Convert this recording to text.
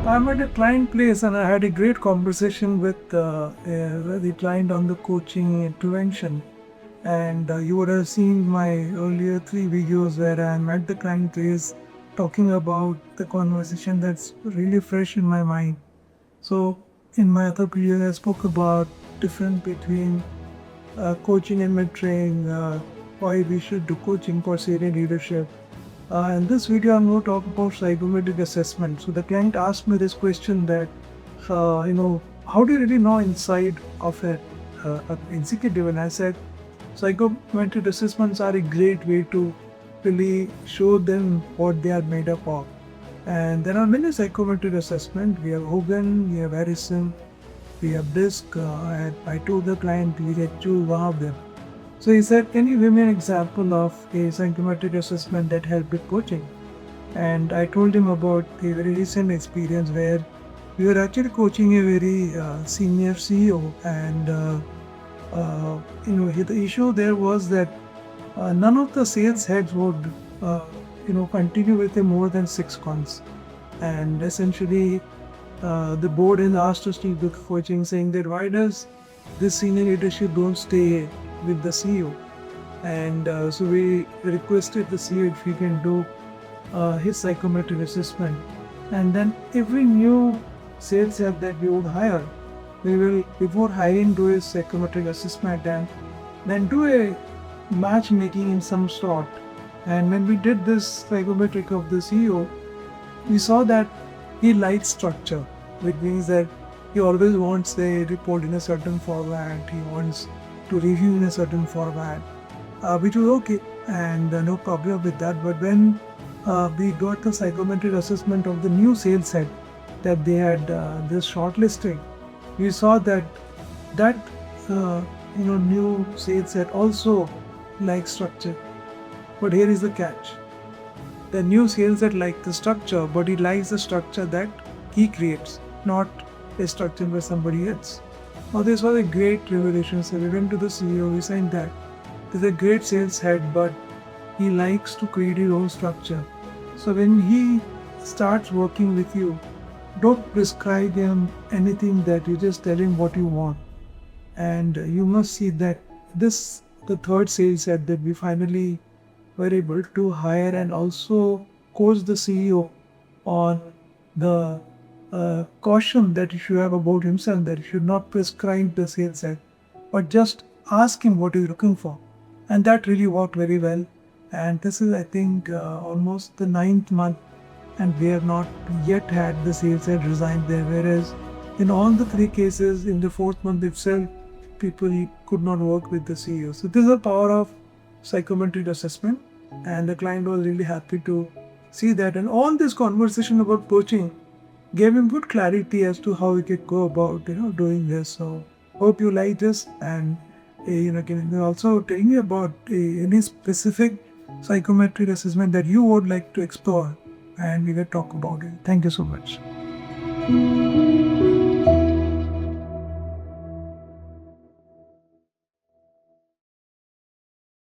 I'm at a client place and I had a great conversation with the client on the coaching intervention. And you would have seen my earlier 3 videos where I'm at the client place talking about the conversation that's really fresh in my mind. So, in my other video, I spoke about difference between coaching and mentoring, why we should do coaching for senior leadership. In this video, I'm going to talk about psychometric assessment. So the client asked me this question that, how do you really know inside of an executive? And I said, psychometric assessments are a great way to really show them what they are made up of. And there are many psychometric assessments. We have Hogan, we have Harrison, we have DISC. And I told the client we had choose one of them. So he said, can you give me an example of a psychometric assessment that helped with coaching? And I told him about a very recent experience where we were actually coaching a very senior CEO, and the issue there was that none of the sales heads would continue with him more than 6 months, and essentially the board has asked us to do coaching, saying that why does this senior leadership don't stay with the CEO? And so we requested the CEO if he can do his psychometric assessment, and then every new sales head that we would hire, we will, before hiring, do a psychometric assessment and then do a matchmaking in some sort. And when we did this psychometric of the CEO, we saw that he likes structure, which means that he always wants a report in a certain format, he wants to review in a certain format, which was okay, and no problem with that. But when we got the psychometric assessment of the new sales head that they had this shortlisting, we saw that new sales head also likes structure. But here is the catch: the new sales head likes the structure, but he likes the structure that he creates, not a structure by somebody else. Now this was a great revelation. So we went to the CEO, we said that there's a great sales head, but he likes to create his own structure. So when he starts working with you, don't prescribe him anything, that you just tell him what you want. And you must see that this, the third sales head that we finally were able to hire and also coach the CEO on the caution that he should have about himself, that he should not prescribe the sales head, but just ask him what he's looking for. And that really worked very well. And this is, I think, almost the 9th month, and we have not yet had the sales head resign there. Whereas in all the 3 cases, in the 4th month itself, people could not work with the CEO. So this is the power of psychometric assessment, and the client was really happy to see that. And all this conversation about coaching gave him good clarity as to how he could go about doing this. So hope you like this, and can you also tell me about any specific psychometric assessment that you would like to explore, and we will talk about it. Thank you so much.